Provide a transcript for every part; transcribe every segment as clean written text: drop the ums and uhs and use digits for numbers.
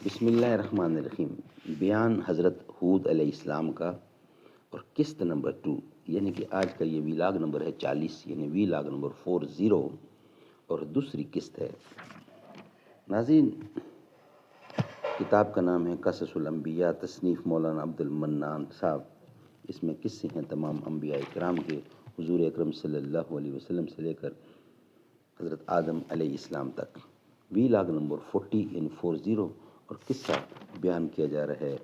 بسم اللہ الرحمن الرحیم۔ بیان حضرت حود علیہ السلام کا اور قسط نمبر 2، یعنی کہ آج کا یہ ویلاگ نمبر ہے 40، یعنی ویلاگ نمبر 40 اور دوسری قسط ہے۔ ناظرین، کتاب کا نام ہے قصص الانبیاء، تصنیف مولانا عبد المنان صاحب۔ اس میں قصے ہیں تمام انبیاء کرام کے، حضور اکرم صلی اللہ علیہ وسلم سے لے کر حضرت آدم علیہ السلام تک۔ ویلاگ نمبر 40 یعنی 40 اور قصہ بیان کیا جا رہا ہے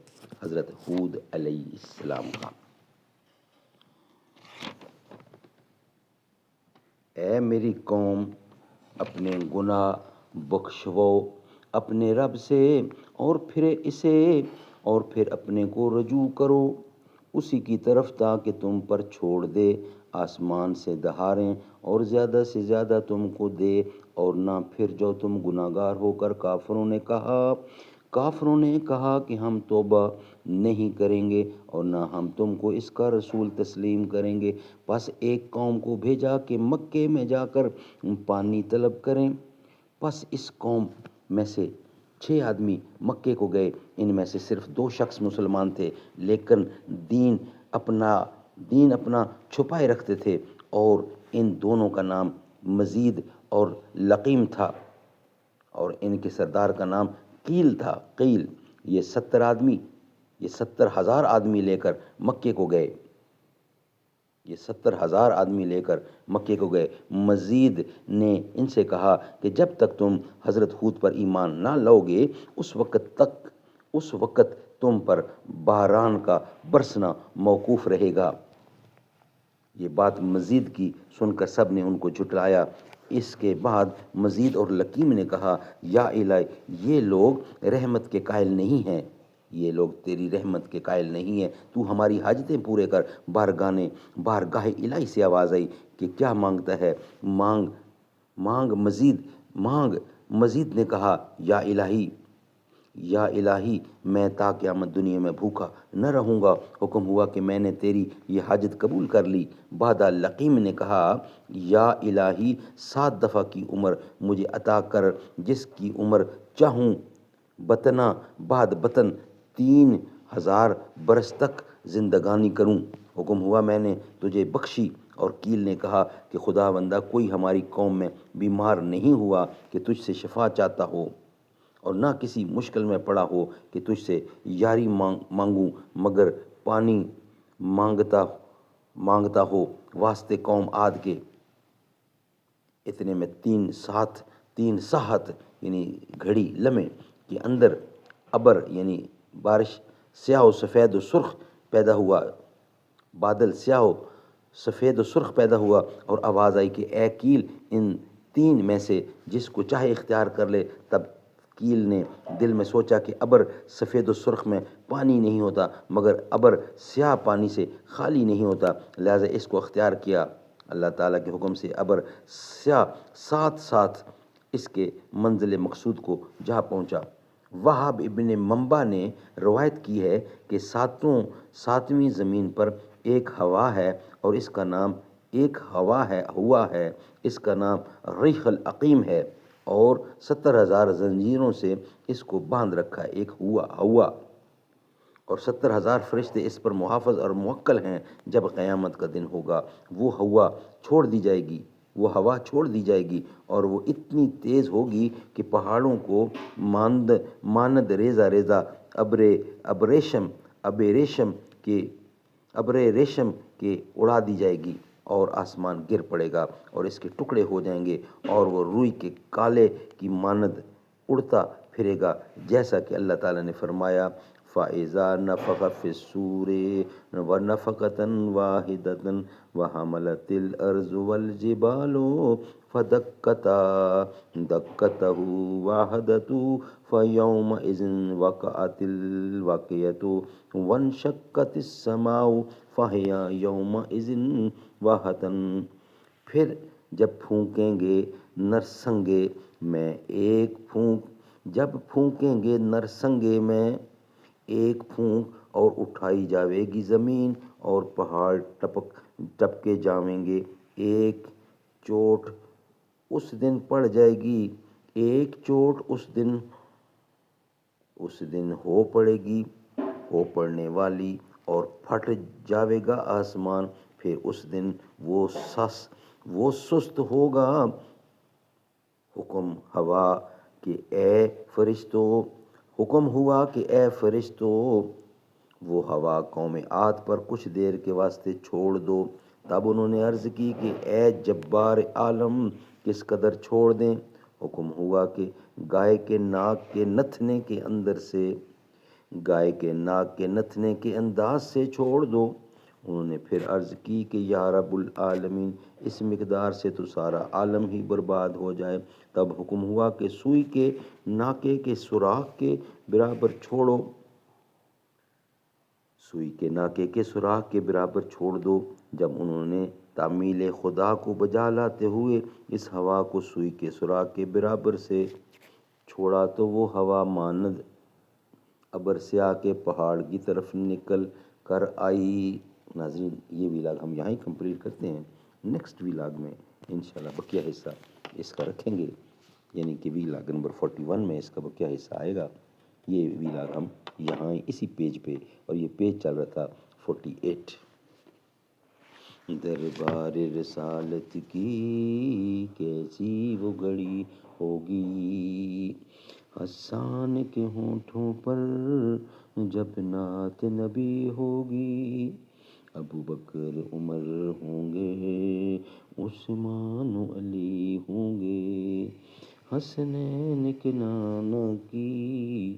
حضرت حود علیہ السلام کا۔ اے میری قوم، اپنے گناہ بخشو اپنے رب سے اور پھر اسے اور پھر اپنے کو رجوع کرو اسی کی طرف تاکہ تم پر چھوڑ دے آسمان سے دہاریں اور زیادہ سے زیادہ تم کو دے، اور نہ پھر جو تم گناہ گار ہو کر کافروں نے کہا کہ ہم توبہ نہیں کریں گے اور نہ ہم تم کو اس کا رسول تسلیم کریں گے۔ پس ایک قوم کو بھیجا کہ مکے میں جا کر پانی طلب کریں۔ پس اس قوم میں سے 6 آدمی مکے کو گئے، ان میں سے صرف 2 شخص مسلمان تھے، لیکن دین اپنا چھپائے رکھتے تھے، اور ان دونوں کا نام مزید اور لقیم تھا، اور ان کے سردار کا نام قیل تھا۔ قیل یہ 70,000 آدمی لے کر مکے کو گئے، یہ 70,000 آدمی لے کر مکے کو گئے۔ مزید نے ان سے کہا کہ جب تک تم حضرت حود پر ایمان نہ لاؤ گے اس وقت تم پر باران کا برسنا موقوف رہے گا۔ یہ بات مزید کی سن کر سب نے ان کو جھٹلایا۔ اس کے بعد مزید اور لقیم نے کہا، یا الہ، یہ لوگ رحمت کے قائل نہیں ہیں، یہ لوگ تیری رحمت کے قائل نہیں ہیں، تو ہماری حاجتیں پورے کر۔ بارگاہ الہی سے آواز آئی کہ کیا مانگتا ہے؟ مانگ مزید نے کہا، یا الہی، میں تا قیامت دنیا میں بھوکا نہ رہوں گا۔ حکم ہوا کہ میں نے تیری یہ حاجت قبول کر لی۔ بعد لقیم نے کہا، یا الہی، 7 دفعہ کی عمر مجھے عطا کر، جس کی عمر چاہوں بتنا بعد بطن 3,000 برس تک زندگانی کروں۔ حکم ہوا میں نے تجھے بخشی۔ اور قیل نے کہا کہ خدا بندہ، کوئی ہماری قوم میں بیمار نہیں ہوا کہ تجھ سے شفا چاہتا ہو، اور نہ کسی مشکل میں پڑا ہو کہ تجھ سے یاری مانگوں، مگر پانی مانگتا ہو واسطے قوم عاد کے۔ اتنے میں 3 ساعت یعنی گھڑی لمحے کے اندر ابر یعنی بارش سیاہ و سفید و سرخ پیدا ہوا، بادل سیاہ و سفید و سرخ پیدا ہوا، اور آواز آئی کہ اے قیل، ان 3 میں سے جس کو چاہے اختیار کر لے۔ تب قیل نے دل میں سوچا کہ ابر سفید و سرخ میں پانی نہیں ہوتا، مگر ابر سیاہ پانی سے خالی نہیں ہوتا، لہذا اس کو اختیار کیا۔ اللہ تعالیٰ کے حکم سے ابر سیاہ ساتھ اس کے منزل مقصود کو جا پہنچا۔ وہاب ابن منبع نے روایت کی ہے کہ 7ویں زمین پر ایک ہوا ہے، اور اس کا نام اس کا نام ریح العقیم ہے، اور 70,000 زنجیروں سے اس کو باندھ رکھا ہے۔ ایک ہوا اور 70,000 فرشتے اس پر محافظ اور موکل ہیں۔ جب قیامت کا دن ہوگا وہ ہوا چھوڑ دی جائے گی، اور وہ اتنی تیز ہوگی کہ پہاڑوں کو مانند ریزہ ابر ریشم کے اڑا دی جائے گی، اور آسمان گر پڑے گا اور اس کے ٹکڑے ہو جائیں گے، اور وہ روئی کے کالے کی مانند اڑتا پھرے گا، جیسا کہ اللہ تعالیٰ نے فرمایا، فَإِذَا نَفَخَ فِي الصُّورِ وَنَفْخَةٌ وَاحِدَةٌ وَحَمَلَتِ الْأَرْضُ وَالْجِبَالُ فَدَكَّتَا دَكَّةً وَاحِدَةً فَيَوْمَئِذٍ وَقَعَتِ الْوَاقِعَةُ وَانشَقَّتِ السَّمَاءُ فَهِيَ يَوْمَئِذٍ وَاهِيَةٌ۔ پھر جب پھونکیں گے نرسنگے میں ایک پھونک، اور اٹھائی جاوے گی زمین، اور پہاڑ ٹپکے جائیں گے، ایک چوٹ اس دن اس دن ہو پڑے گی، ہو پڑنے والی، اور پھٹ جاوے گا آسمان، پھر اس دن وہ سست ہوگا۔ حکم ہوا کہ اے فرشتو، حکم ہوا کہ اے فرشتو، وہ ہوا قوم عاد پر کچھ دیر کے واسطے چھوڑ دو۔ تب انہوں نے عرض کی کہ اے جبار عالم، کس قدر چھوڑ دیں؟ حکم ہوا کہ گائے کے ناک کے نتھنے کے اندر سے، گائے کے ناک کے نتھنے کے انداز سے چھوڑ دو۔ انہوں نے پھر عرض کی کہ یا رب العالمین، اس مقدار سے تو سارا عالم ہی برباد ہو جائے۔ تب حکم ہوا کہ سوئی کے ناکے کے سوراخ کے برابر چھوڑو، سوئی کے ناکے کے سوراخ کے برابر چھوڑ دو۔ جب انہوں نے تعمیل خدا کو بجا لاتے ہوئے اس ہوا کو سوئی کے سوراخ کے برابر سے چھوڑا تو وہ ہوا مانند ابر سیاہ کے پہاڑ کی طرف نکل کر آئی۔ ناظرین، یہ ویلاگ ہم یہاں ہی کمپلیٹ کرتے ہیں۔ نیکسٹ ویلاگ میں انشاءاللہ بقیہ حصہ اس کا رکھیں گے، یعنی کہ ویلاگ نمبر 41 میں اس کا بقیہ حصہ آئے گا۔ یہ ویلاگ ہم یہاں اسی پیج پہ، اور یہ پیج چل رہا تھا 48۔ دربار رسالت کی کیسی وہ گھڑی ہوگی، حسان کے ہونٹوں پر جب نعت نبی ہوگی۔ ابو بکر عمر ہوں گے، عثمان و علی ہوں گے، حسنین کے نانا کی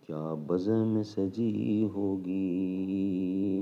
کیا بزم سجی ہوگی۔